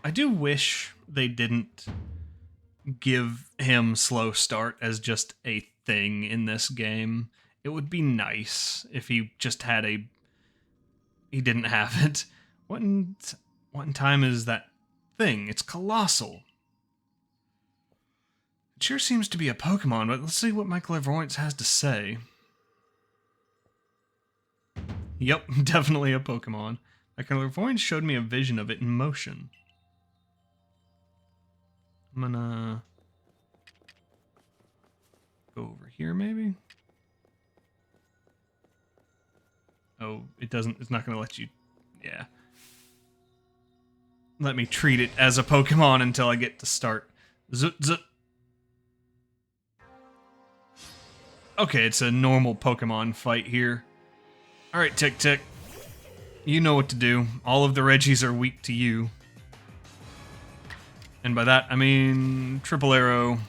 I do wish they didn't give him slow start as just a thing in this game. It would be nice if he just had a... He didn't have it. What in time is that thing? It's colossal. It sure seems to be a Pokemon, but let's see what my clairvoyance has to say. Yep, definitely a Pokemon. My clairvoyance showed me a vision of it in motion. I'm gonna go over here, maybe? Oh, it's not gonna let you... Yeah. Let me treat it as a Pokemon until I get to start. Zut. Okay, it's a normal Pokemon fight here. Alright, Tick. You know what to do. All of the Reggies are weak to you. And by that, I mean triple arrow.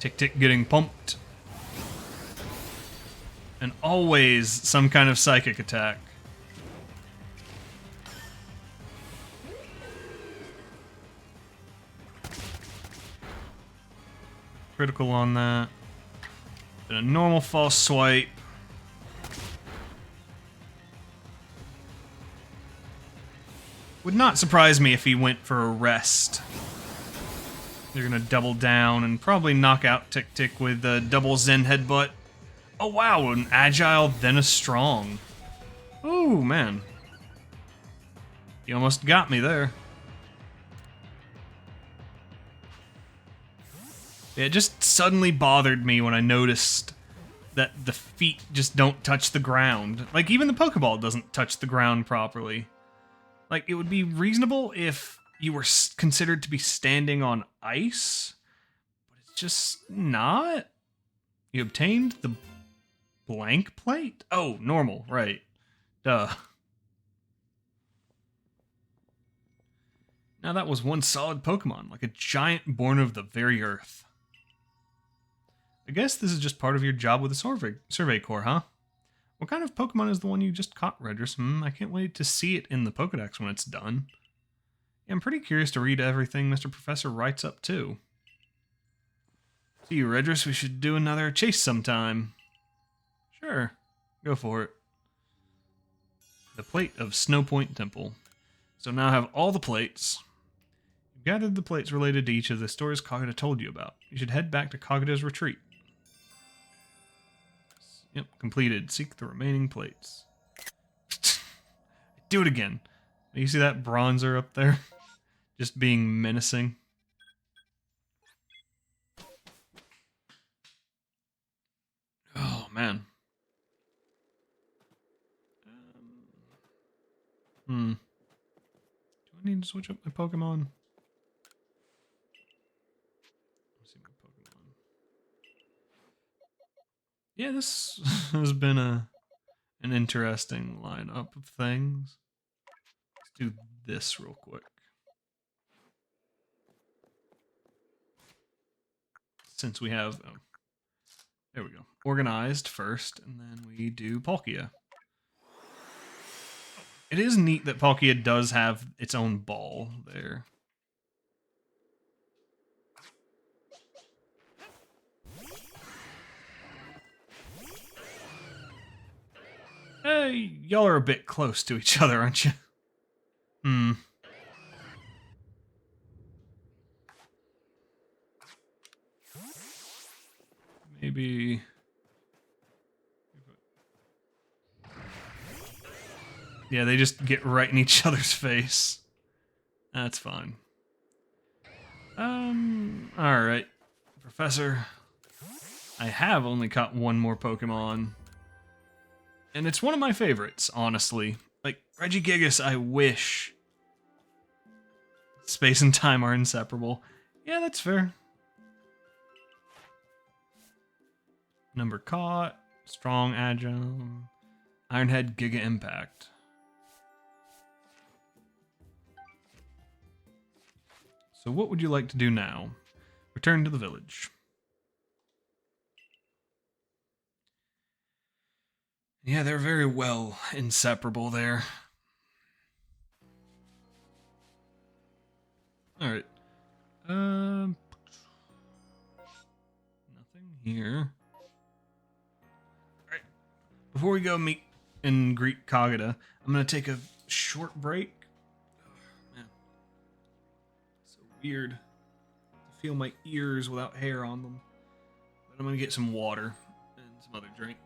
Tick getting pumped. And always some kind of psychic attack. Critical on that. Then a normal false swipe. Would not surprise me if he went for a rest. They're gonna double down and probably knock out Tick with a double Zen headbutt. Oh wow, an agile, then a strong. Ooh, man. You almost got me there. Yeah, it just suddenly bothered me when I noticed that the feet just don't touch the ground. Like, even the Pokeball doesn't touch the ground properly. Like, it would be reasonable if you were considered to be standing on ice, but it's just not. You obtained the blank plate? Oh, normal, right. Duh. Now that was one solid Pokemon, like a giant born of the very earth. I guess this is just part of your job with the Survey Corps, huh? What kind of Pokemon is the one you just caught, Redris? I can't wait to see it in the Pokedex when it's done. Yeah, I'm pretty curious to read everything Mr. Professor writes up, too. See you, Redris. We should do another chase sometime. Sure. Go for it. The plate of Snow Point Temple. So now I have all the plates. You've gathered the plates related to each of the stories Kagura told you about. You should head back to Kagura's retreat. Yep, completed. Seek the remaining plates. Do it again. You see that bronzer up there? Just being menacing. Oh, man. Do I need to switch up my Pokemon? Let's see my Pokemon. Yeah, this has been an interesting lineup of things. Let's do this real quick. Since we have... Oh, there we go. Organized first, and then we do Palkia. It is neat that Palkia does have its own ball there. Hey, y'all are a bit close to each other, aren't you? Maybe... Yeah, they just get right in each other's face. That's fine. Alright. Professor, I have only caught one more Pokemon. And it's one of my favorites, honestly. Like, Regigigas, I wish space and time are inseparable. Yeah, that's fair. Number caught. Strong, agile. Ironhead, Giga Impact. So what would you like to do now? Return to the village. Yeah, they're very well inseparable there. Alright. Nothing here. Alright. Before we go meet and greet Kagura, I'm gonna take a short break. Oh, man. So weird to feel my ears without hair on them. But I'm gonna get some water and some other drink.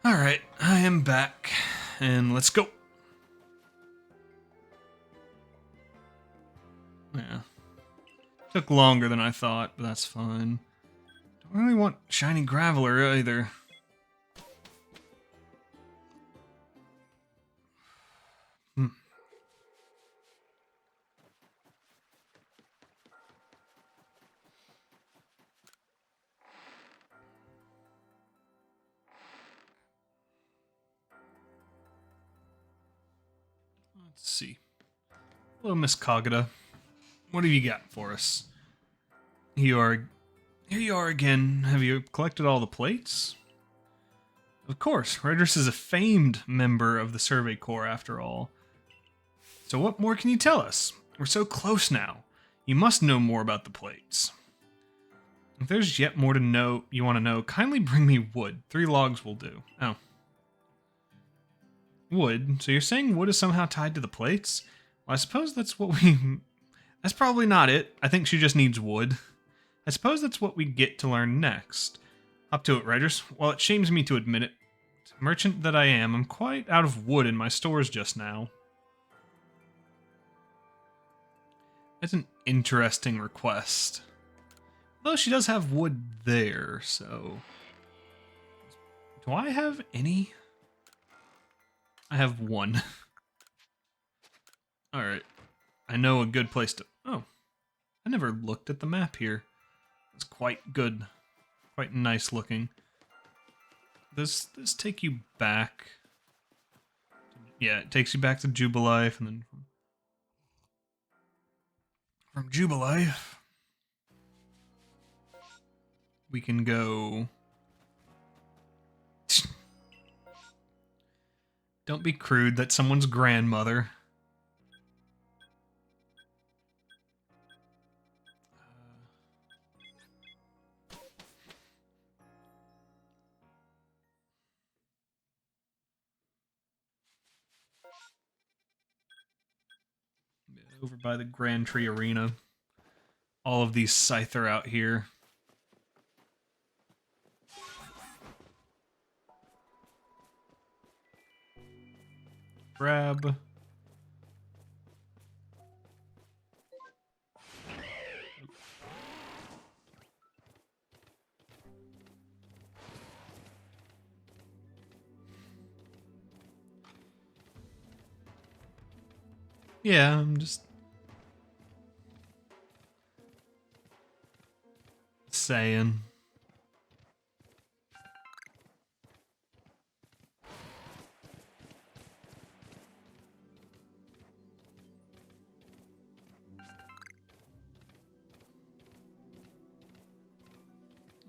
Alright, I am back. And let's go. Yeah. Took longer than I thought, but that's fine. Don't really want shiny Graveler either. Hmm. Let's see. Hello, Miss Kagura. What have you got for us? Here you are again. Have you collected all the plates? Of course, Redris is a famed member of the Survey Corps after all. So what more can you tell us? We're so close now. You must know more about the plates. If there's yet more to know you want to know, kindly bring me wood. 3 logs will do. Oh. Wood? So you're saying wood is somehow tied to the plates? Well, I suppose that's what we... That's probably not it. I think she just needs wood. I suppose that's what we get to learn next. Up to it, writers. While it shames me to admit it, merchant that I am, I'm quite out of wood in my stores just now. That's an interesting request. Though she does have wood there, so... Do I have any? I have 1. Alright. I know a good place to... Oh. I never looked at the map here. It's quite good. Quite nice looking. Does this take you back? Yeah, it takes you back to Jubilife, and then from Jubilife we can go... Don't be crude, that's someone's grandmother. Over by the Grand Tree Arena. All of these scythe are out here. Grab. Yeah, I'm just saying.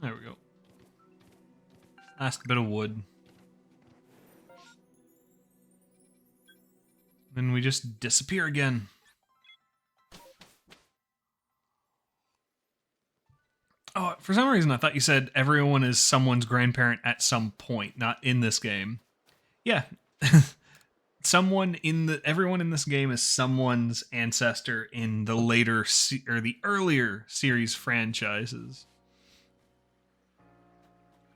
There we go. Last bit of wood. Then we just disappear again. Oh, for some reason I thought you said everyone is someone's grandparent at some point, not in this game. Yeah. Everyone in this game is someone's ancestor in the later or the earlier series franchises.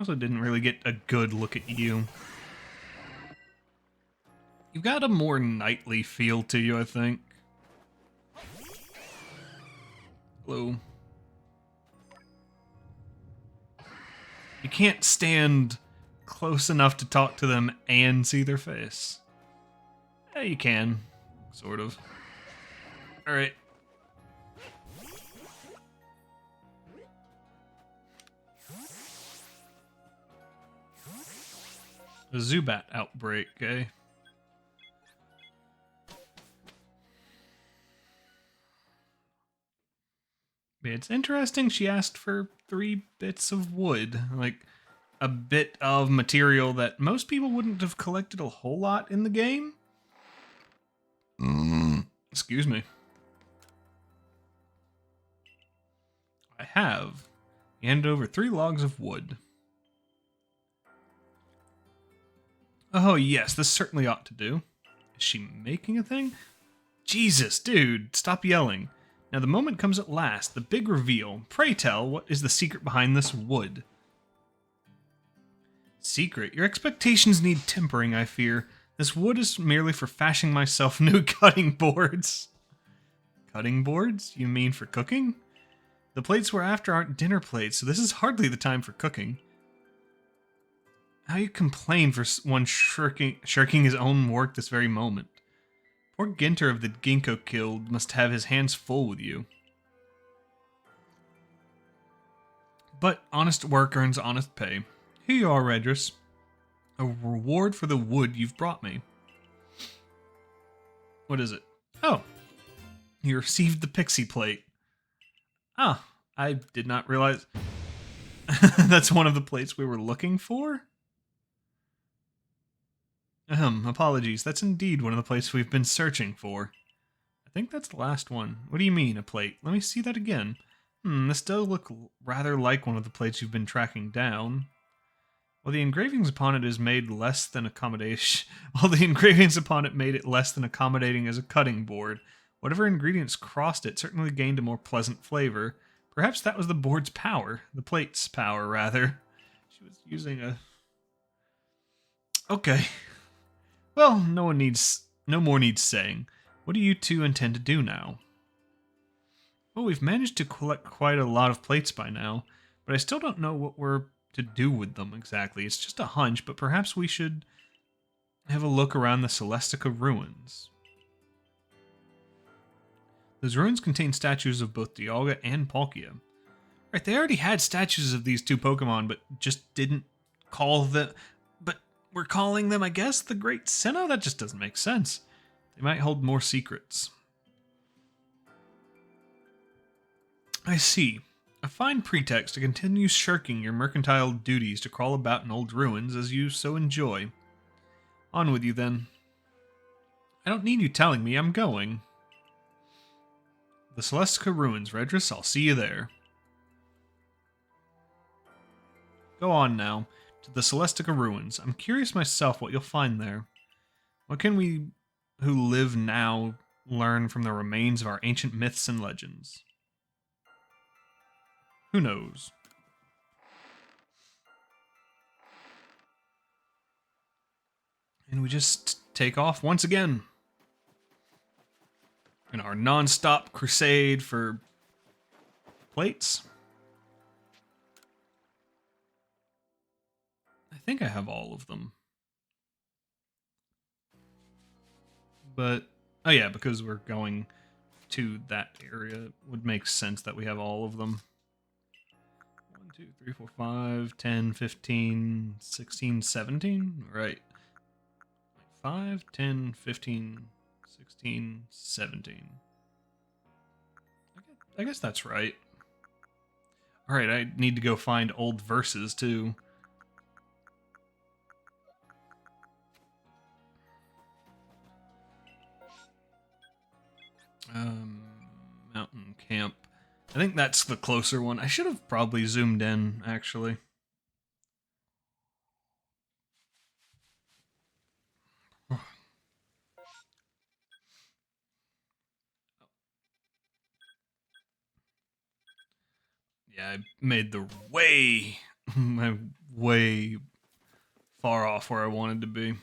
Also didn't really get a good look at you. You've got a more knightly feel to you, I think. Hello. You can't stand close enough to talk to them and see their face. Yeah, you can. Sort of. Alright. A Zubat outbreak, eh? It's interesting she asked for 3 bits of wood. Like, a bit of material that most people wouldn't have collected a whole lot in the game. Excuse me. I have handed over 3 logs of wood. Oh yes, this certainly ought to do. Is she making a thing? Jesus, dude, stop yelling. Now the moment comes at last, the big reveal. Pray tell, what is the secret behind this wood? Secret? Your expectations need tempering, I fear. This wood is merely for fashioning myself new cutting boards. Cutting boards? You mean for cooking? The plates we're after aren't dinner plates, so this is hardly the time for cooking. How you complain for one shirking his own work this very moment. Poor Ginter of the Ginkgo Guild must have his hands full with you. But honest work earns honest pay. Here you are, Redress. A reward for the wood you've brought me. What is it? Oh, you received the pixie plate. Ah, I did not realize that's one of the plates we were looking for? Apologies. That's indeed one of the plates we've been searching for. I think that's the last one. What do you mean, a plate? Let me see that again. This does look rather like one of the plates you've been tracking down. While the engravings upon it is made less than accommodation, made it less than accommodating as a cutting board, whatever ingredients crossed it certainly gained a more pleasant flavor. Perhaps that was the board's power, the plate's power, rather. She was using a... Okay. Well, no more needs saying. What do you two intend to do now? Well, we've managed to collect quite a lot of plates by now, but I still don't know what we're to do with them exactly. It's just a hunch, but perhaps we should have a look around the Celestica ruins. Those ruins contain statues of both Dialga and Palkia. Right, they already had statues of these 2 Pokemon, but just didn't call them... But we're calling them, I guess, the Great Sinnoh? That just doesn't make sense. They might hold more secrets. I see. A fine pretext to continue shirking your mercantile duties to crawl about in old ruins as you so enjoy. On with you, then. I don't need you telling me, I'm going. The Celestica ruins, Redress, I'll see you there. Go on now, to the Celestica ruins. I'm curious myself what you'll find there. What can we who live now learn from the remains of our ancient myths and legends? Who knows? And we just take off once again in our non-stop crusade for plates. I think I have all of them. But, oh yeah, because we're going to that area, it would make sense that we have all of them. 1, 2, 3, 4, 5, 10, 15, 16, 17? Right. 5, 10, 15, 16, 17. I guess that's right. Alright, I need to go find old verses, too. Mountain Camp. I think that's the closer one. I should have probably zoomed in, actually. Yeah, I made the way far off where I wanted to be.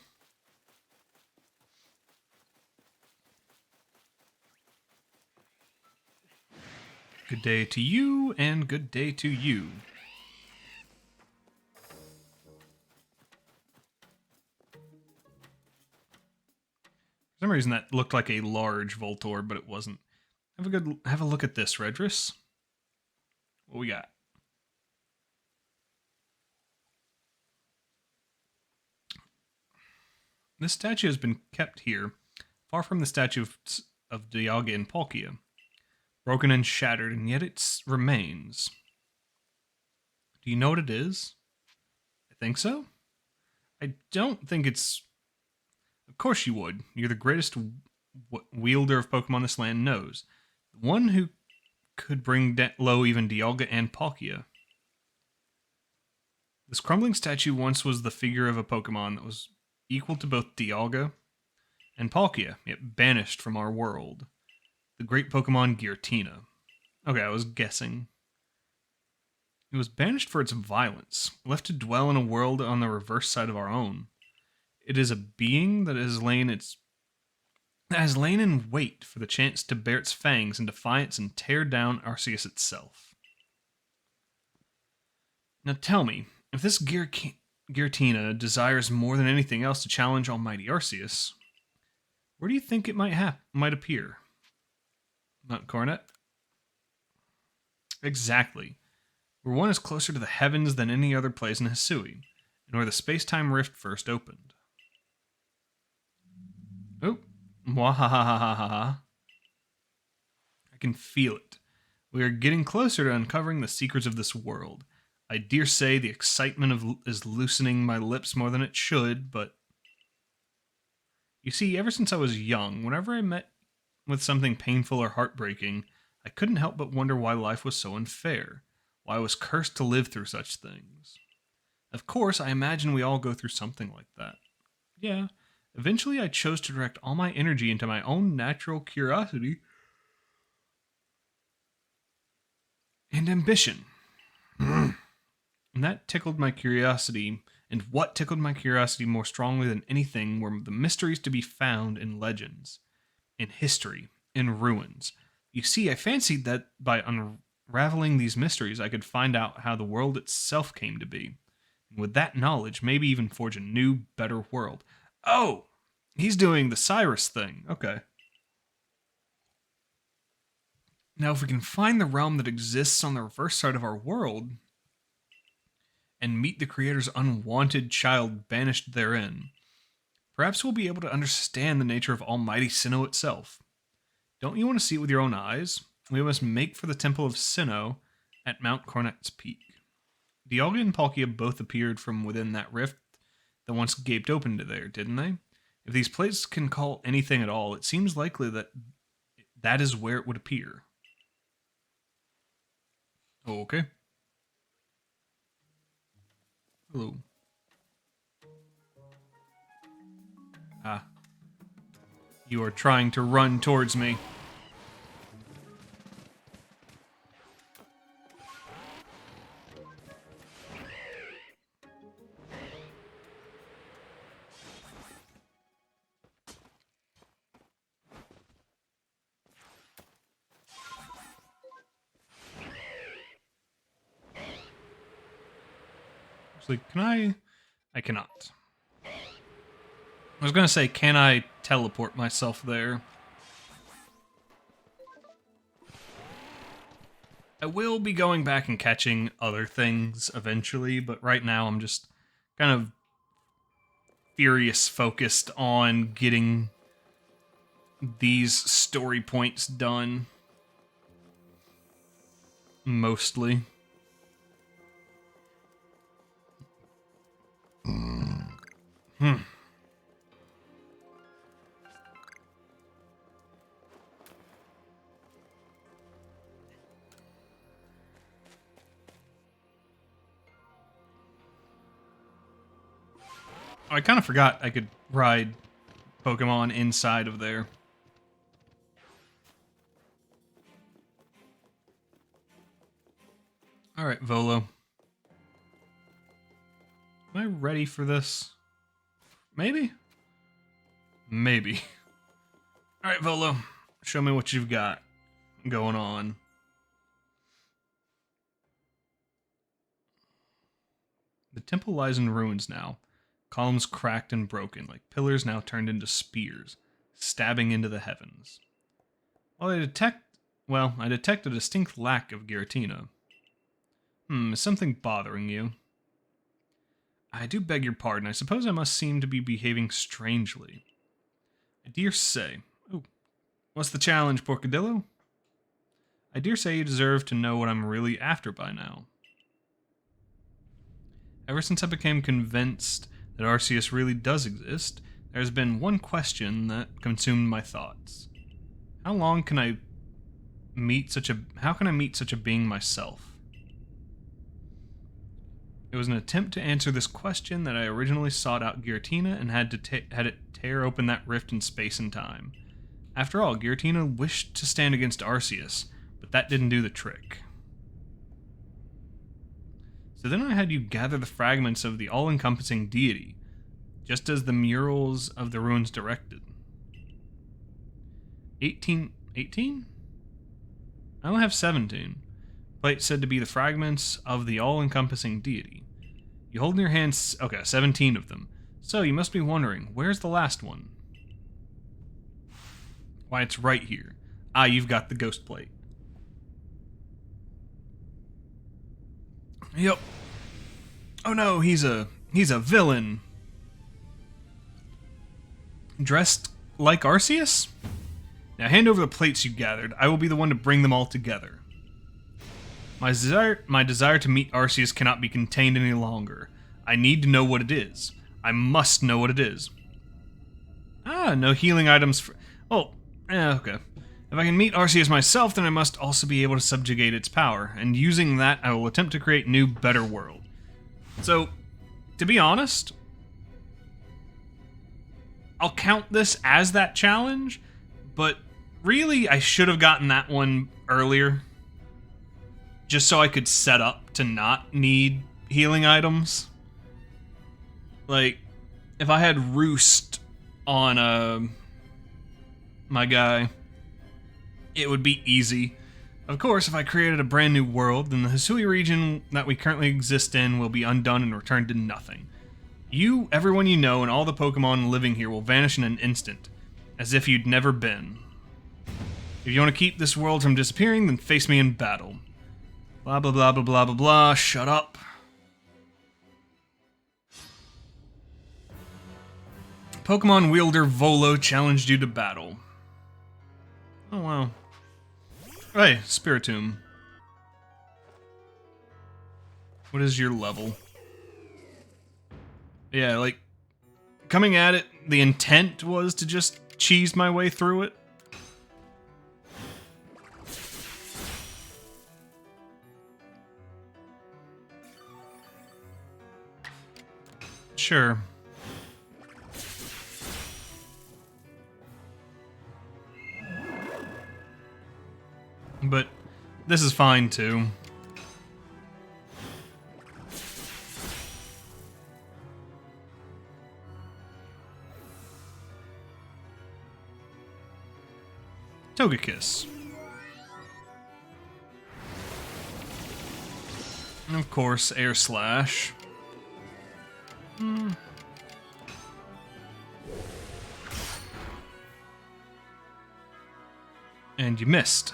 Good day to you, and good day to you. For some reason that looked like a large Voltorb, but it wasn't. Have a look at this, Redris. What we got? This statue has been kept here, far from the statue of Dialga and Palkia. Broken and shattered, and yet it remains. Do you know what it is? I think so. I don't think it's... Of course you would. You're the greatest wielder of Pokemon this land knows. The one who could bring low even Dialga and Palkia. This crumbling statue once was the figure of a Pokemon that was equal to both Dialga and Palkia, yet banished from our world. The great Pokemon Giratina. Okay, I was guessing. It was banished for its violence, left to dwell in a world on the reverse side of our own. It is a being that has lain in wait for the chance to bare its fangs in defiance and tear down Arceus itself. Now tell me, if this Giratina desires more than anything else to challenge Almighty Arceus, where do you think it might appear? Mount Coronet? Exactly. Where one is closer to the heavens than any other place in Hisui, and where the space-time rift first opened. Oh, mwahahahaha. I can feel it. We are getting closer to uncovering the secrets of this world. I dare say the excitement is loosening my lips more than it should, but... You see, ever since I was young, whenever I met with something painful or heartbreaking, I couldn't help but wonder why life was so unfair, why I was cursed to live through such things. Of course, I imagine we all go through something like that. Yeah, eventually I chose to direct all my energy into my own natural curiosity and ambition. And that tickled my curiosity, and what tickled my curiosity more strongly than anything were the mysteries to be found in legends, in history, in ruins. You see, I fancied that by unraveling these mysteries, I could find out how the world itself came to be. And with that knowledge, maybe even forge a new, better world. Oh! He's doing the Cyrus thing. Okay. Now, if we can find the realm that exists on the reverse side of our world, and meet the Creator's unwanted child banished therein, perhaps we'll be able to understand the nature of Almighty Sinnoh itself. Don't you want to see it with your own eyes? We must make for the Temple of Sinnoh at Mount Coronet's peak. Dialga and Palkia both appeared from within that rift that once gaped open to there, didn't they? If these places can call anything at all, it seems likely that that is where it would appear. Oh, okay. Hello. You are trying to run towards me. Actually, can I? I cannot. I was gonna say, can I teleport myself there? I will be going back and catching other things eventually, but right now I'm just kind of furious focused on getting these story points done. Mostly. I kind of forgot I could ride Pokemon inside of there. Alright, Volo. Am I ready for this? Maybe? Maybe. Alright, Volo. Show me what you've got going on. The temple lies in ruins now. Columns cracked and broken, like pillars now turned into spears, stabbing into the heavens. While I detect a distinct lack of Giratina. Is something bothering you? I do beg your pardon. I suppose I must seem to be behaving strangely. I dare say... Oh, what's the challenge, Porcadillo? I dare say you deserve to know what I'm really after by now. Ever since I became convinced that Arceus really does exist, there has been one question that consumed my thoughts. How can I meet such a being myself? It was an attempt to answer this question that I originally sought out Giratina and had it tear open that rift in space and time. After all, Giratina wished to stand against Arceus, but that didn't do the trick. So then I had you gather the fragments of the all-encompassing deity, just as the murals of the ruins directed. 18? I only have 17. Plate said to be the fragments of the all-encompassing deity. You hold in your hands... Okay, 17 of them. So you must be wondering, where's the last one? Why, it's right here. Ah, you've got the ghost plate. Yep. Oh no, he's a villain. Dressed like Arceus? Now hand over the plates you gathered. I will be the one to bring them all together. My desire to meet Arceus cannot be contained any longer. I need to know what it is. I must know what it is. Ah, no healing items for... Oh, okay. If I can meet Arceus myself, then I must also be able to subjugate its power, and using that, I will attempt to create new, better world. So, to be honest, I'll count this as that challenge, but really, I should have gotten that one earlier, just so I could set up to not need healing items. Like, if I had Roost on my guy, it would be easy. Of course, if I created a brand new world, then the Hisui region that we currently exist in will be undone and returned to nothing. You, everyone you know, and all the Pokemon living here will vanish in an instant, as if you'd never been. If you want to keep this world from disappearing, then face me in battle. Blah blah blah blah blah blah blah, shut up. Pokemon wielder Volo challenged you to battle. Oh wow. Hey, Spiritomb. What is your level? Yeah, like, coming at it, the intent was to just cheese my way through it. Sure. but this is fine too. Togekiss. And of course, Air Slash. And you missed.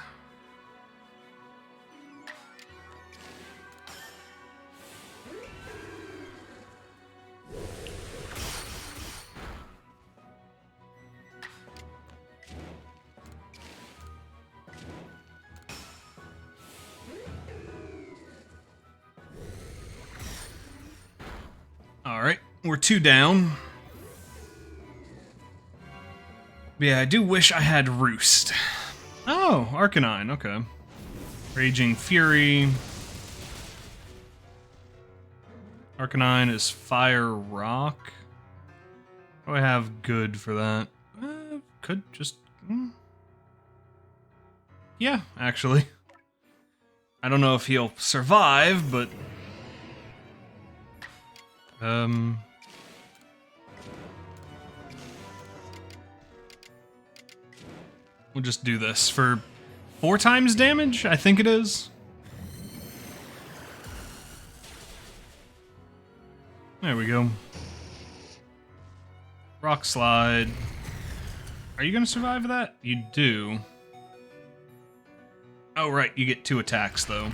Alright, we're 2 down. But yeah, I do wish I had Roost. Oh, Arcanine, okay. Raging Fury. Arcanine is Fire Rock. What do I have good for that? Could just... Yeah, actually. I don't know if he'll survive, but... We'll just do this for 4 times damage, I think it is. There we go. Rock Slide. Are you gonna survive that? You do. Oh, right, you get 2 attacks, though.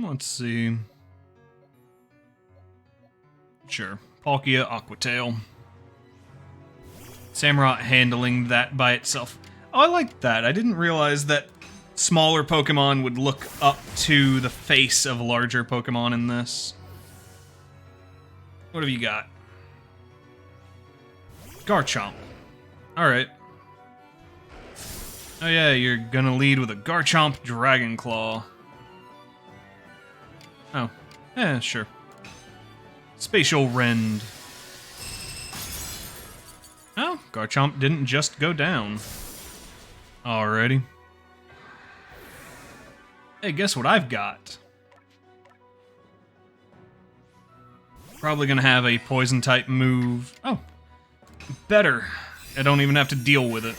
Let's see. Sure. Palkia, Aquatail. Samurott handling that by itself. Oh, I like that. I didn't realize that smaller Pokemon would look up to the face of larger Pokemon in this. What have you got? Garchomp. Alright. Oh yeah, you're gonna lead with a Garchomp Dragon Claw. Oh. Yeah, sure. Spatial Rend. Oh, Garchomp didn't just go down. Alrighty. Hey, guess what I've got? Probably gonna have a Poison-type move. Oh. Better. I don't even have to deal with it.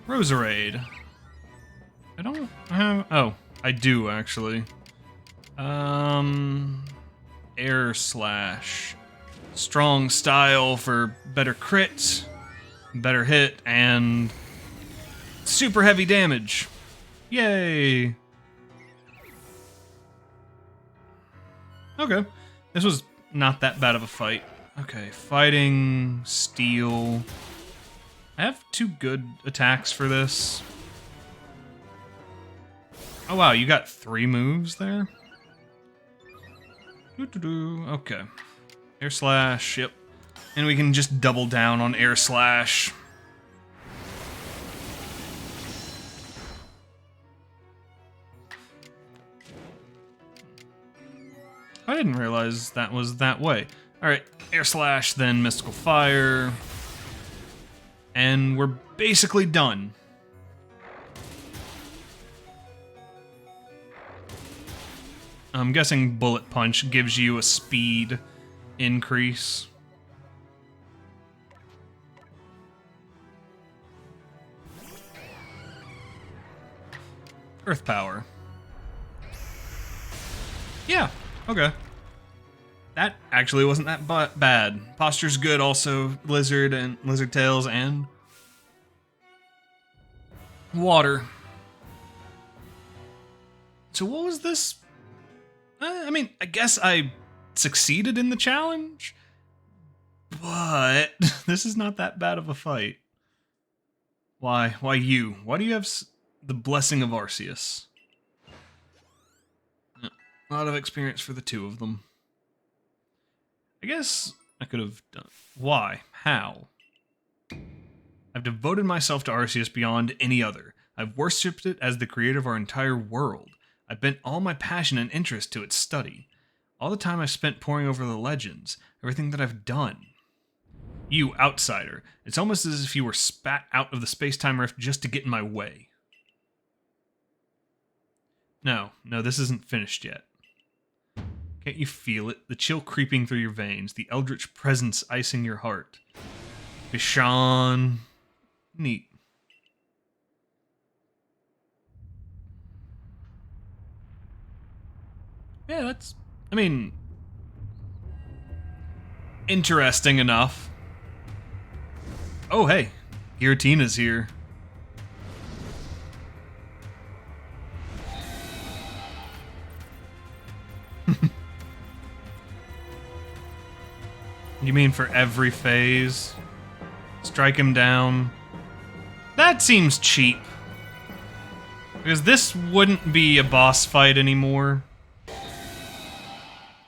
Roserade. I don't have... Oh, I do, actually. Air Slash. Strong Style for better crit, better hit, and super heavy damage. Yay! Okay. This was not that bad of a fight. Okay, Fighting, Steel... I have 2 good attacks for this. Oh wow, you got 3 moves there? Okay. Air Slash, yep. And we can just double down on Air Slash. I didn't realize that was that way. Alright, Air Slash, then Mystical Fire. And we're basically done. I'm guessing Bullet Punch gives you a speed increase. Earth Power. Yeah, okay. That actually wasn't that bad. Posture's good also. Lizard and Lizard Tails and Water. So what was this? I mean, I guess I succeeded in the challenge, but this is not that bad of a fight. Why? Why you? Why do you have the Blessing of Arceus? Yeah, a lot of experience for the 2 of them. I guess I could have done... Why? How? I've devoted myself to Arceus beyond any other. I've worshipped it as the creator of our entire world. I bent all my passion and interest to its study. All the time I've spent poring over the legends, everything that I've done. You, outsider, it's almost as if you were spat out of the space-time rift just to get in my way. No, this isn't finished yet. Can't you feel it? The chill creeping through your veins, the eldritch presence icing your heart. Bishan. Neat. Yeah, that's... I mean... interesting enough. Oh, hey. Giratina's here. You mean for every phase? Strike him down? That seems cheap. Because this wouldn't be a boss fight anymore.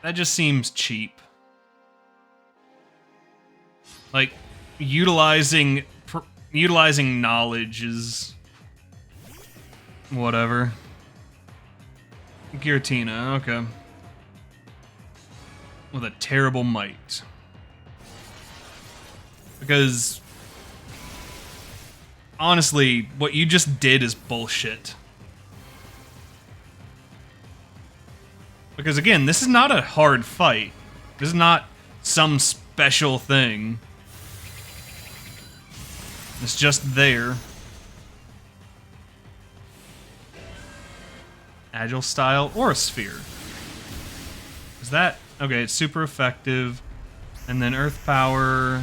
That just seems cheap. Like, utilizing knowledge is... whatever. Giratina, okay. With a terrible might. Because... honestly, what you just did is bullshit. Because again, this is not a hard fight. This is not some special thing. It's just there. Agile style or a sphere. Is that... okay, it's super effective. And then earth power...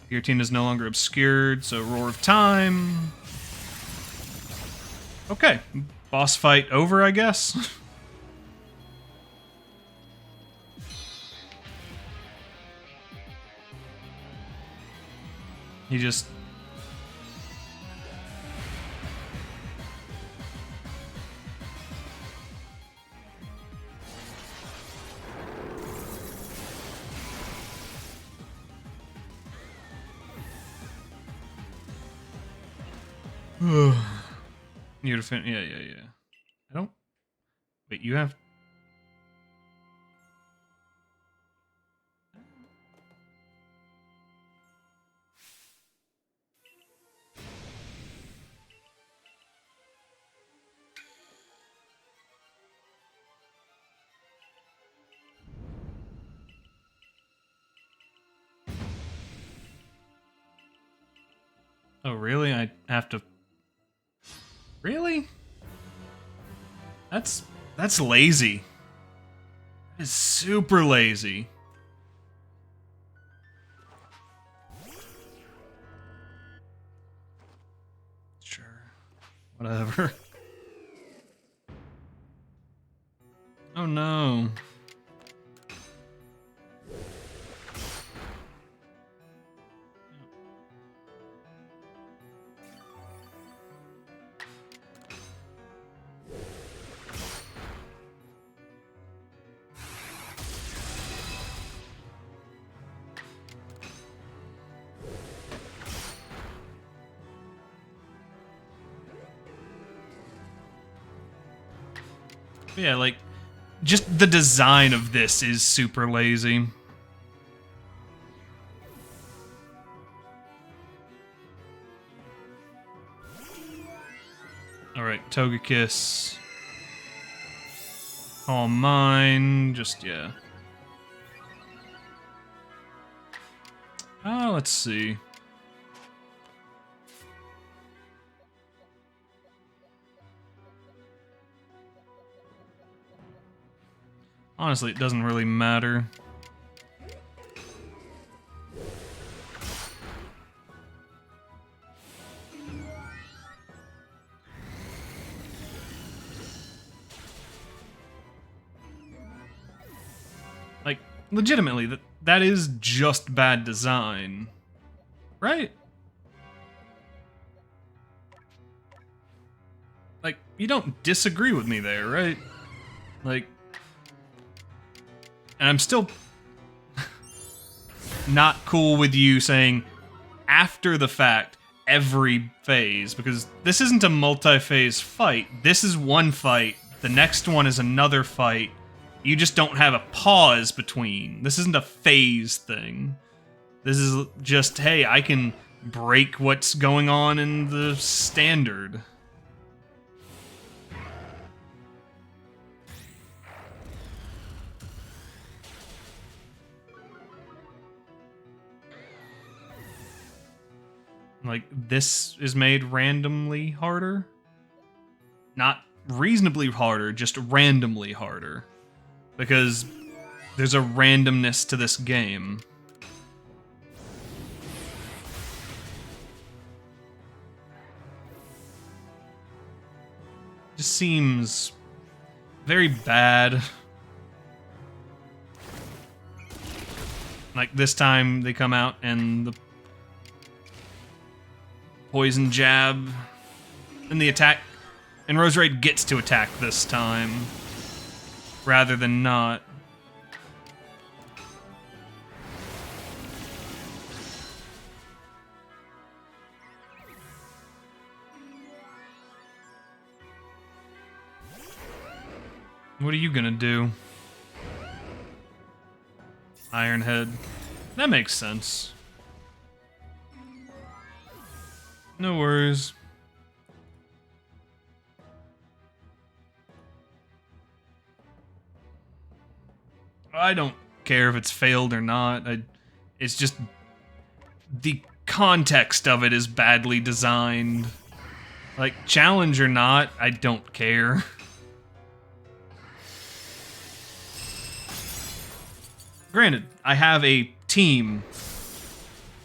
Giratina is no longer obscured, so Roar of Time. Okay, boss fight over, I guess. He just... You're defend... yeah. I don't... wait, you have... oh, really? I have to... really? That's lazy. It's super lazy. Sure. Whatever. Oh no. Yeah, like, just the design of this is super lazy. Alright, Togekiss. All mine, just, yeah. Oh, let's see. Honestly, it doesn't really matter. Like, legitimately, that is just bad design. Right? Like, you don't disagree with me there, right? Like... and I'm still not cool with you saying, after the fact, every phase, because this isn't a multi-phase fight. This is one fight. The next one is another fight. You just don't have a pause between. This isn't a phase thing. This is just, hey, I can break what's going on in the standard. Like, this is made randomly harder? Not reasonably harder, just randomly harder. Because there's a randomness to this game. Just seems very bad. Like, this time they come out and the poison jab, and the attack, and Roserade gets to attack this time, rather than not. What are you gonna do? Ironhead. That makes sense. No worries. I don't care if it's failed or not. It's just the context of it is badly designed. Like, challenge or not, I don't care. Granted, I have a team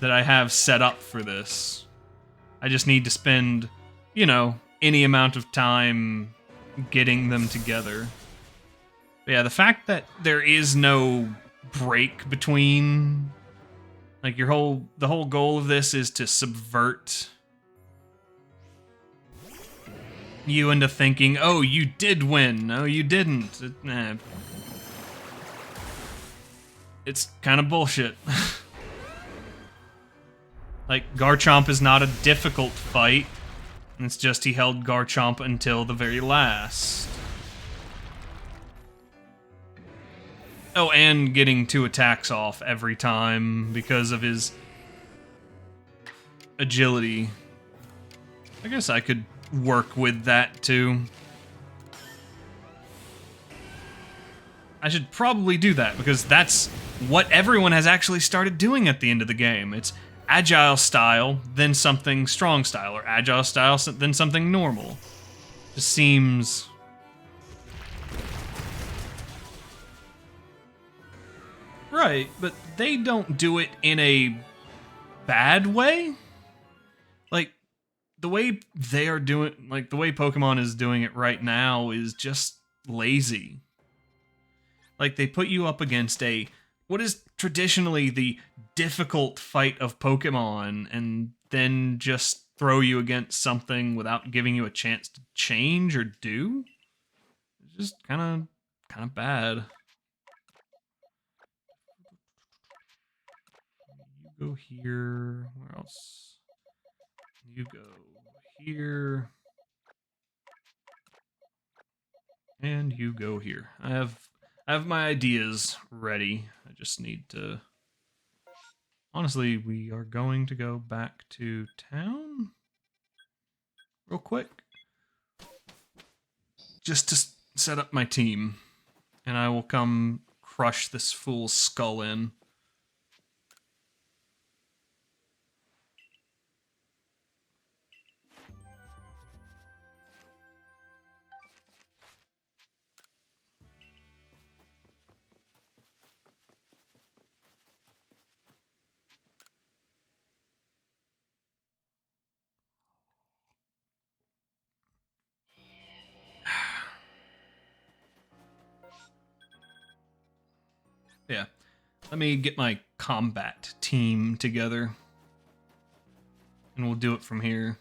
that I have set up for this. I just need to spend, you know, any amount of time getting them together. But yeah, the fact that there is no break between, like, the whole goal of this is to subvert you into thinking, oh, you did win, no, you didn't. It's kind of bullshit. Like, Garchomp is not a difficult fight. It's just he held Garchomp until the very last. Oh, and getting 2 attacks off every time because of his agility. I guess I could work with that too. I should probably do that because that's what everyone has actually started doing at the end of the game. It's agile style, then something strong style, or agile style, then something normal. Just seems... Right, but they don't do it in a bad way. Like, the way they are doing, like, the way Pokemon is doing it right now is just lazy. Like, they put you up against what is traditionally the difficult fight of Pokemon, and then just throw you against something without giving you a chance to change or do. It's just kind of bad. You go here. Where else? You go here. And you go here. I have my ideas ready. I just need to... Honestly, we are going to go back to town real quick. Just to set up my team. And I will come crush this fool's skull in. Yeah. Let me get my combat team together. And we'll do it from here.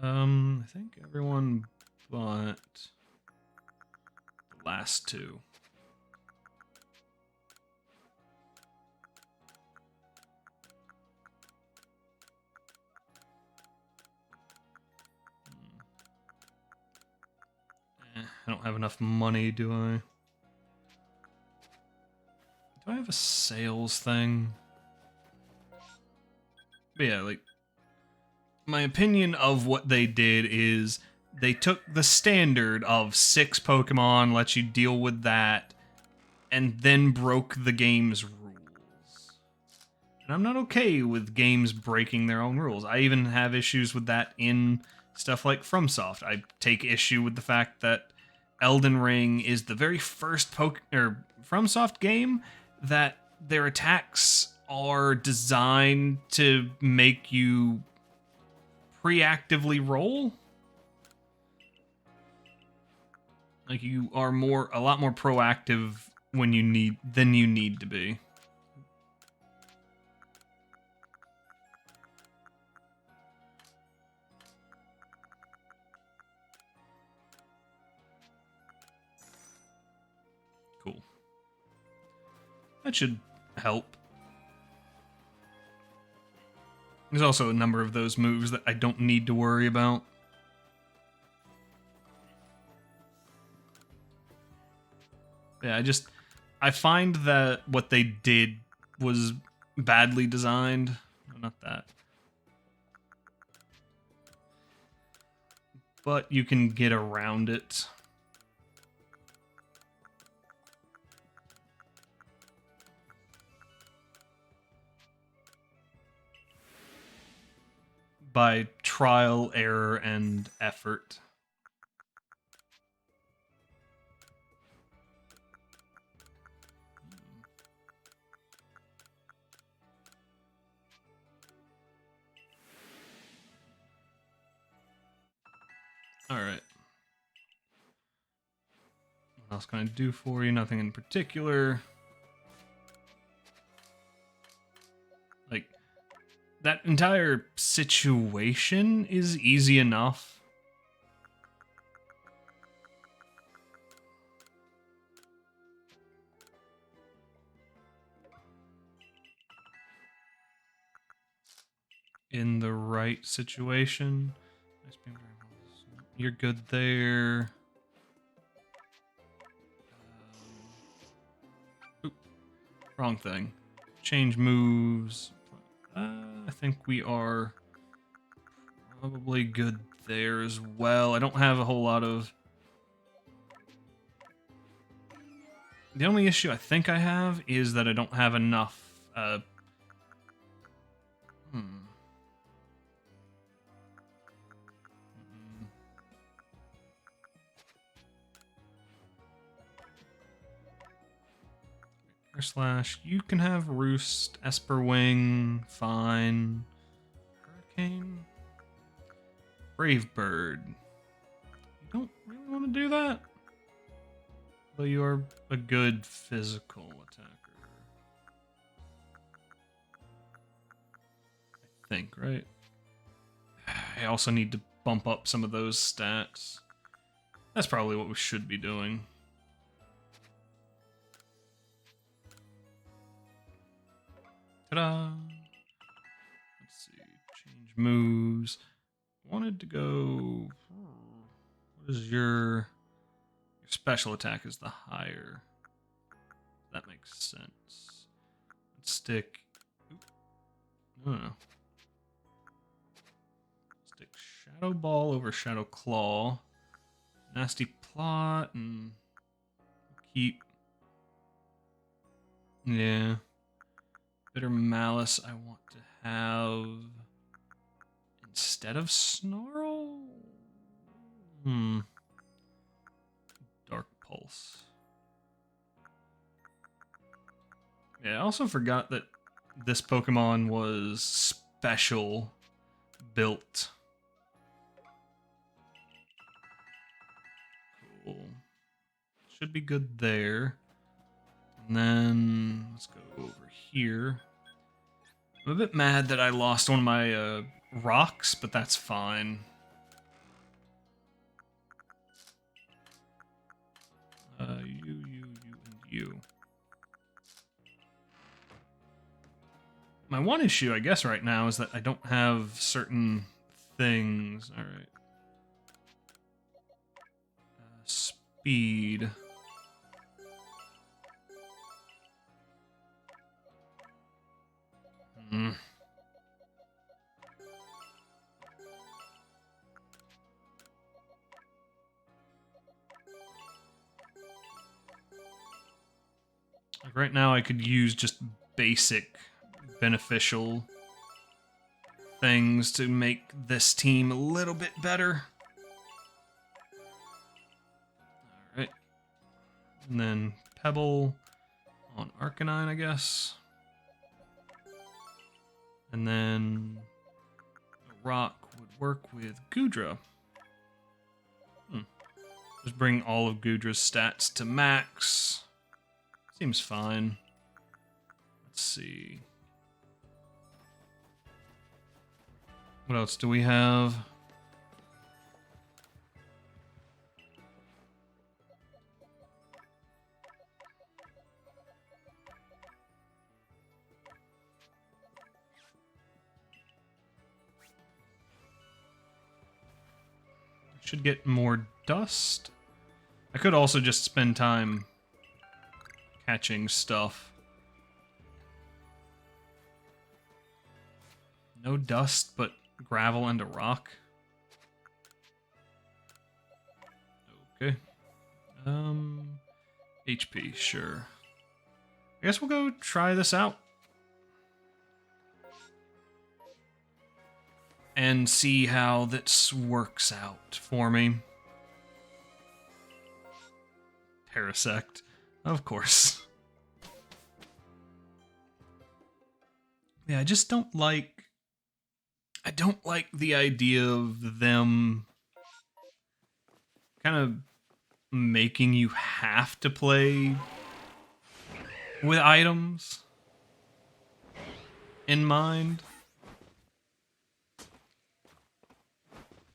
I think everyone but the last 2. I don't have enough money, do I? Do I have a sales thing? But yeah, like, my opinion of what they did is they took the standard of 6 Pokemon, let you deal with that, and then broke the game's rules. And I'm not okay with games breaking their own rules. I even have issues with that in stuff like FromSoft. I take issue with the fact that Elden Ring is the very first FromSoft game that their attacks are designed to make you preactively roll. Like, you are a lot more proactive than you need to be. Cool. That should help. There's also a number of those moves that I don't need to worry about. Yeah, I find that what they did was badly designed. Not that. But you can get around it. By trial, error, and effort. Alright. What else can I do for you? Nothing in particular. Like, that entire situation is easy enough. In the right situation. You're good there. Wrong thing. Change moves. I think we are probably good there as well. I don't have a whole lot of... The only issue I think I have is that I don't have enough... Slash, you can have Roost, Esper Wing, fine. Hurricane, Brave Bird. You don't really want to do that, though you are a good physical attacker. I think, right? I also need to bump up some of those stats. That's probably what we should be doing. Ta-da! Let's see. Change moves. Wanted to go... What is your special attack is the higher. That makes sense. Let's stick... No. Stick Shadow Ball over Shadow Claw. Nasty Plot and... Keep... Yeah. Bitter Malice I want to have instead of Snarl? Dark Pulse. Yeah, I also forgot that this Pokemon was special built. Cool. Should be good there. And then let's go over here. I'm a bit mad that I lost one of my rocks, but that's fine. You, and you. My one issue, I guess, right now is that I don't have certain things. All right. speed. Like right now I could use just basic beneficial things to make this team a little bit better. Alright. And then Pebble on Arcanine, I guess. And then Rock would work with Goodra. Just bring all of Goodra's stats to max. Seems fine. Let's see. What else do we have? Should get more dust. I could also just spend time catching stuff. No dust, but gravel and a rock. Okay. HP, sure. I guess we'll go try this out. And see how this works out for me. Parasect, of course. Yeah, I just don't like... I don't like the idea of them kind of making you have to play with items in mind.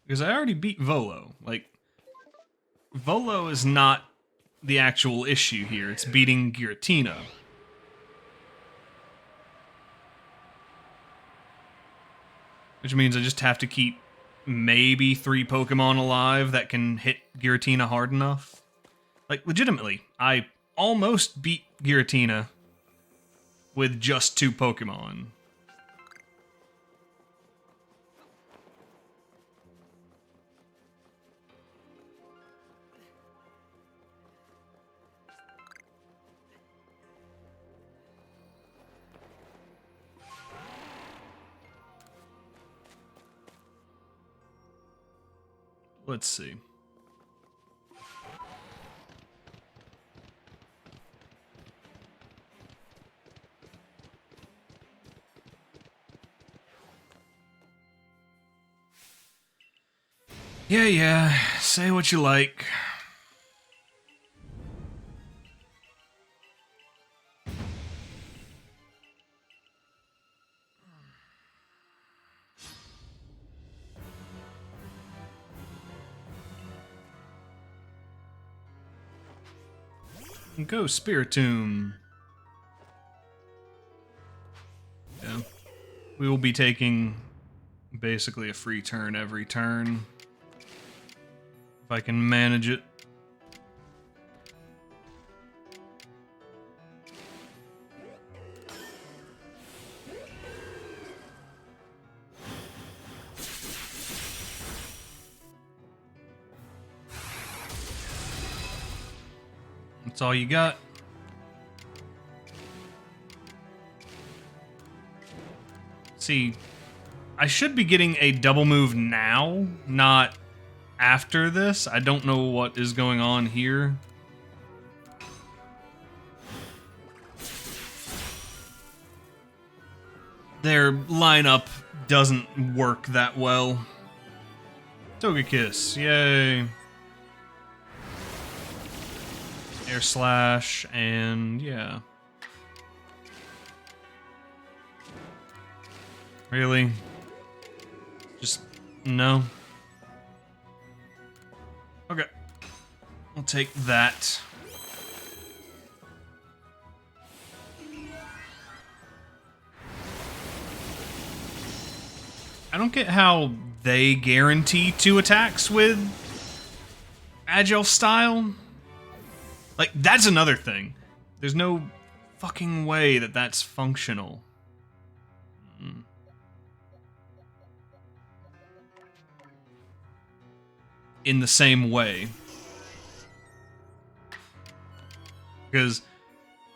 Because I already beat Volo. Like, Volo is not the actual issue here. It's beating Giratina. Which means I just have to keep maybe 3 Pokemon alive that can hit Giratina hard enough. Like, legitimately, I almost beat Giratina with just 2 Pokemon. Let's see. Yeah, say what you like. Go Spiritomb. Yeah. We will be taking basically a free turn every turn. If I can manage it. That's all you got. See, I should be getting a double move now, not after this. I don't know what is going on here. Their lineup doesn't work that well. Togekiss, yay. Air Slash, and yeah. Really? Just, no. Okay. I'll take that. I don't get how they guarantee 2 attacks with Agile Style. Like, that's another thing. There's no fucking way that that's functional. In the same way. Because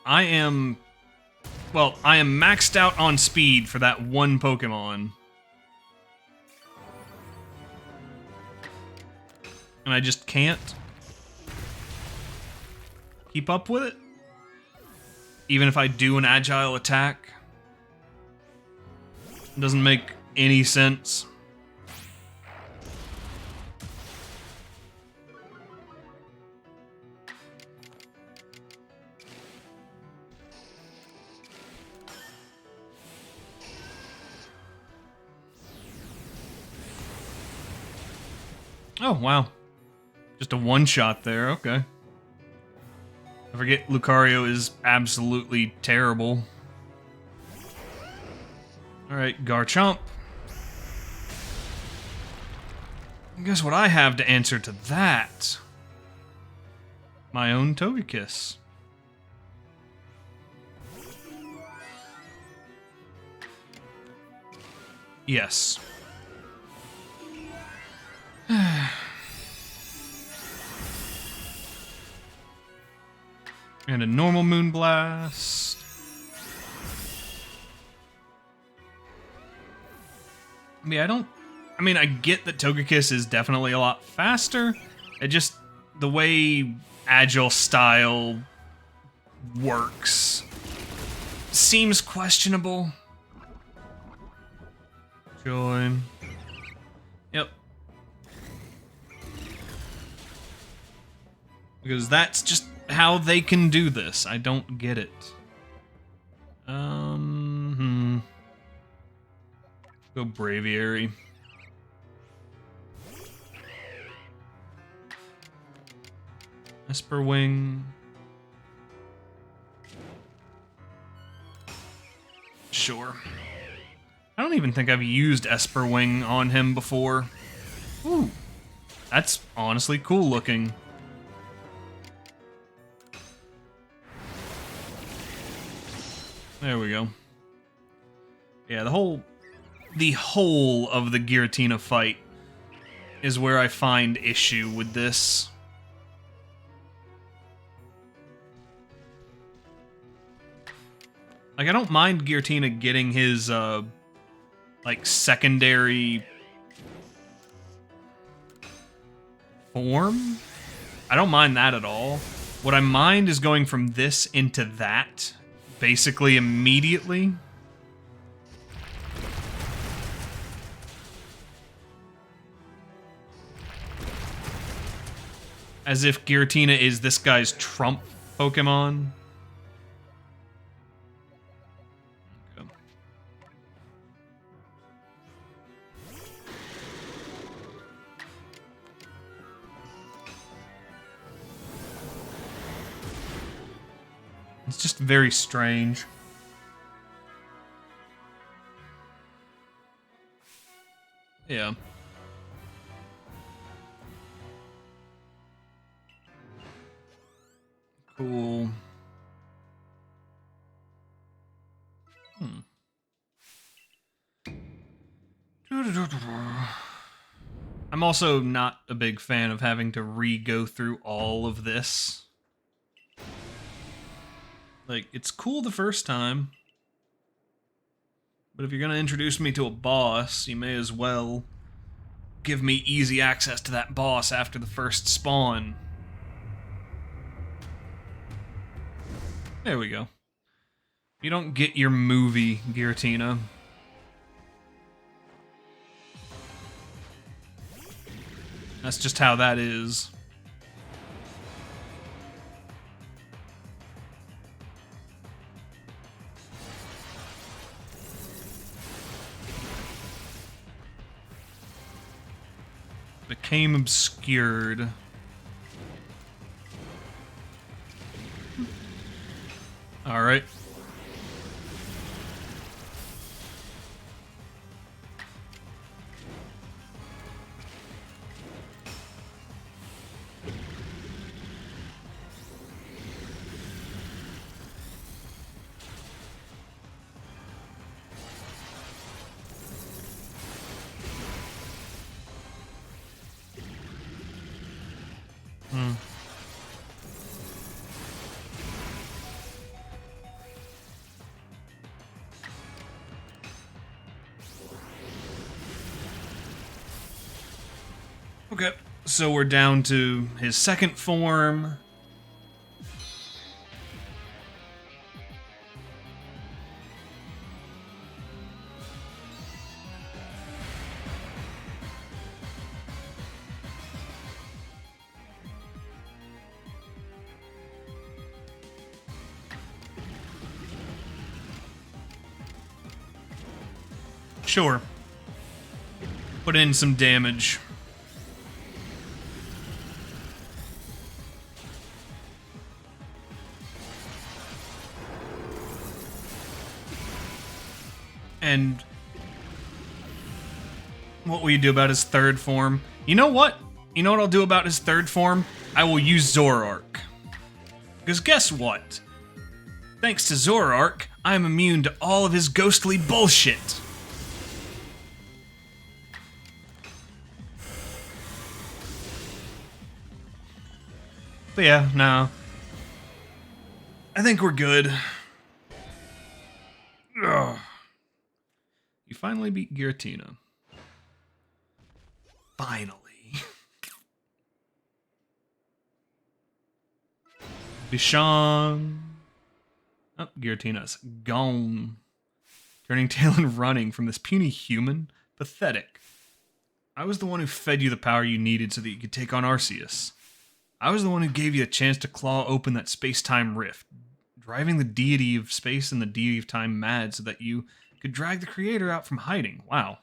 I am maxed out on speed for that one Pokemon. And I just can't keep up with it. Even if I do an agile attack. It doesn't make any sense. Oh, wow. Just a one-shot there, okay. I forget Lucario is absolutely terrible. Alright, Garchomp. Guess what I have to answer to that? My own Togekiss. Yes. And a normal Moonblast. I mean, I get that Togekiss is definitely a lot faster. It just, the way Agile style works seems questionable. Joy. Yep. Because that's just how they can do this. I don't get it. Go Braviary. Esperwing. Sure. I don't even think I've used Esperwing on him before. Ooh. That's honestly cool looking. There we go. Yeah, the whole of the Giratina fight is where I find issue with this. Like, I don't mind Giratina getting his, like, secondary form. I don't mind that at all. What I mind is going from this into that, basically immediately. As if Giratina is this guy's trump Pokemon. Okay. It's just very strange. Yeah. Cool. I'm also not a big fan of having to re-go through all of this. Like, it's cool the first time, but if you're gonna introduce me to a boss, you may as well give me easy access to that boss after the first spawn. There we go. You don't get your movie, Giratina. That's just how that is. Became obscured. Alright. Okay, so we're down to his second form. Sure. Put in some damage. And what will you do about his third form? You know what? You know what I'll do about his third form? I will use Zoroark. Because guess what? Thanks to Zoroark, I'm immune to all of his ghostly bullshit. But yeah, no. I think we're good. Ugh. You finally beat Giratina. Finally. Bishan. Oh, Giratina's gone. Turning tail and running from this puny human. Pathetic. I was the one who fed you the power you needed so that you could take on Arceus. I was the one who gave you a chance to claw open that space-time rift, driving the deity of space and the deity of time mad so that you could drag the creator out from hiding. Wow.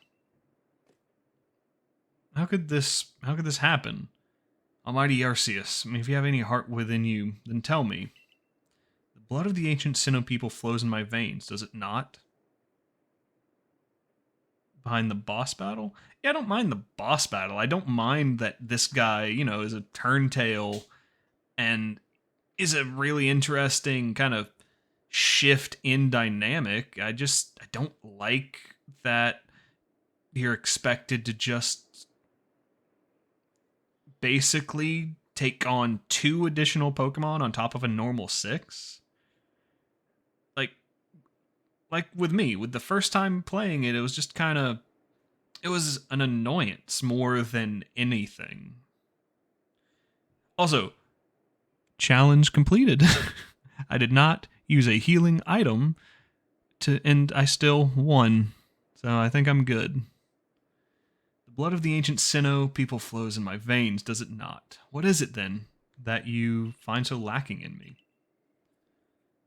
How could this happen? Almighty Arceus, I mean, if you have any heart within you, then tell me. The blood of the ancient Sinnoh people flows in my veins, does it not? Behind the boss battle? Yeah, I don't mind the boss battle. I don't mind that this guy, you know, is a turntail and is a really interesting kind of shift in dynamic. I don't like that you're expected to just basically take on 2 additional Pokemon on top of a normal 6. Like with me, with the first time playing it, it was just kind of, it was an annoyance more than anything. Also, challenge completed. I did not use a healing item and I still won. So I think I'm good. The blood of the ancient Sinnoh people flows in my veins, does it not? What is it then that you find so lacking in me?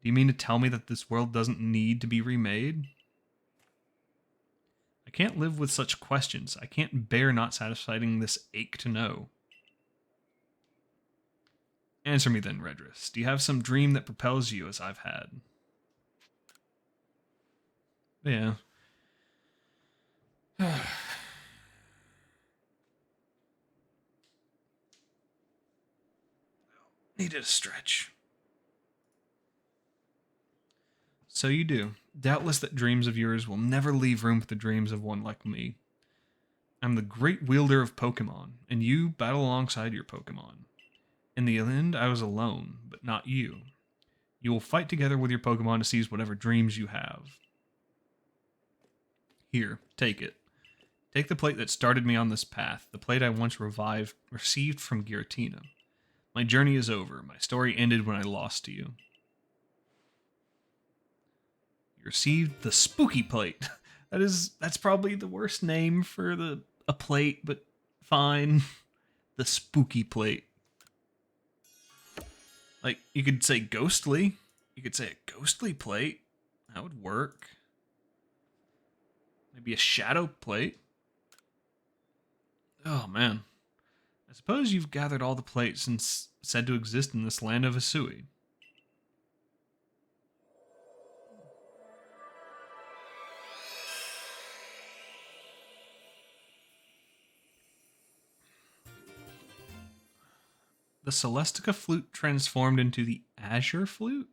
Do you mean to tell me that this world doesn't need to be remade? I can't live with such questions. I can't bear not satisfying this ache to know. Answer me then, Redris. Do you have some dream that propels you as I've had? Yeah. Needed a stretch. So you do. Doubtless that dreams of yours will never leave room for the dreams of one like me. I'm the great wielder of Pokemon, and you battle alongside your Pokemon. In the end, I was alone, but not you. You will fight together with your Pokemon to seize whatever dreams you have. Here, take it. Take the plate that started me on this path, the plate I once received from Giratina. My journey is over. My story ended when I lost to you. You received the spooky plate. That's probably the worst name for a plate, but fine. The spooky plate. Like, you could say ghostly. You could say a ghostly plate. That would work. Maybe a shadow plate. Oh, man. I suppose you've gathered all the plates and said to exist in this land of Hisui. The Celestica flute transformed into the Azure flute?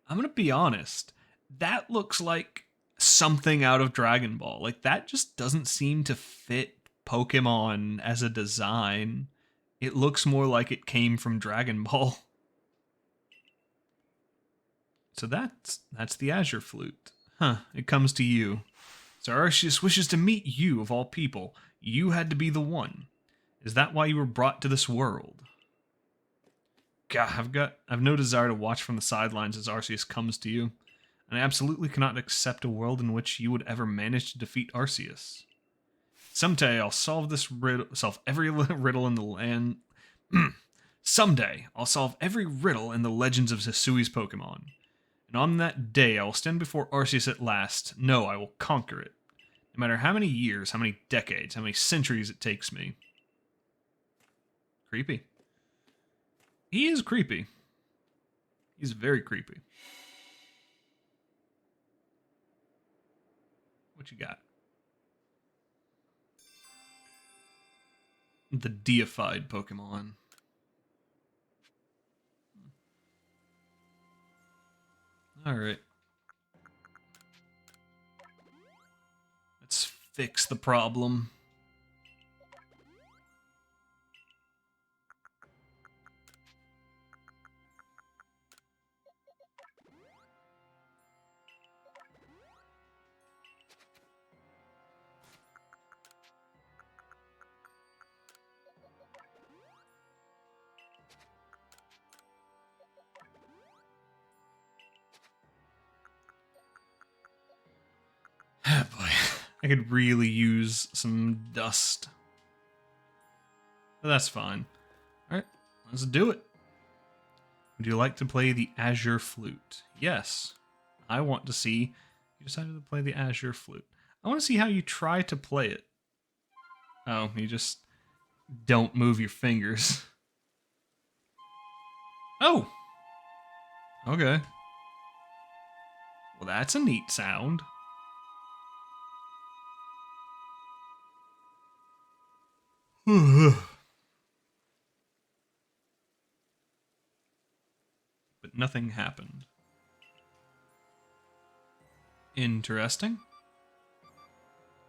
I'm going to be honest. That looks like something out of Dragon Ball. Like, that just doesn't seem to fit Pokemon as a design. It looks more like it came from Dragon Ball. So that's the Azure flute. Huh, it comes to you. Sir Arceus wishes to meet you of all people. You had to be the one. Is that why you were brought to this world? God, I've no desire to watch from the sidelines as Arceus comes to you, and I absolutely cannot accept a world in which you would ever manage to defeat Arceus. Someday I'll solve every riddle in the land. Someday I'll solve every riddle in the legends of Hisui's Pokemon, and on that day I will stand before Arceus at last. No, I will conquer it, no matter how many years, how many decades, how many centuries it takes me. Creepy. He is creepy. He's very creepy. What you got? The deified Pokemon. Alright. Let's fix the problem. Boy, I could really use some dust. But that's fine. Alright, let's do it. Would you like to play the Azure Flute? Yes. I want to see... You decided to play the Azure Flute. I want to see how you try to play it. Oh, you just don't move your fingers. Oh! Okay. Well, that's a neat sound. But nothing happened. Interesting.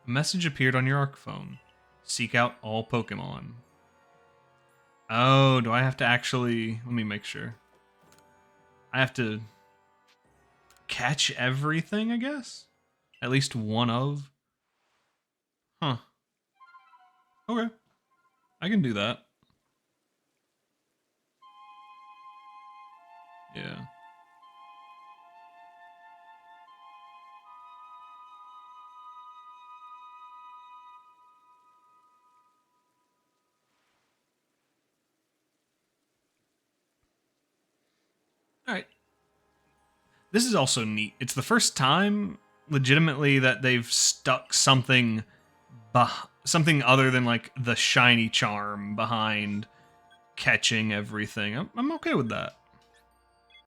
A message appeared on your Arc phone. Seek out all Pokemon. Oh, do I have to actually... Let me make sure. I have to catch everything, I guess? At least one of? Huh. Okay. I can do that. Yeah. Alright. This is also neat. It's the first time, legitimately, that they've stuck something other than, like, the shiny charm behind catching everything. I'm okay with that.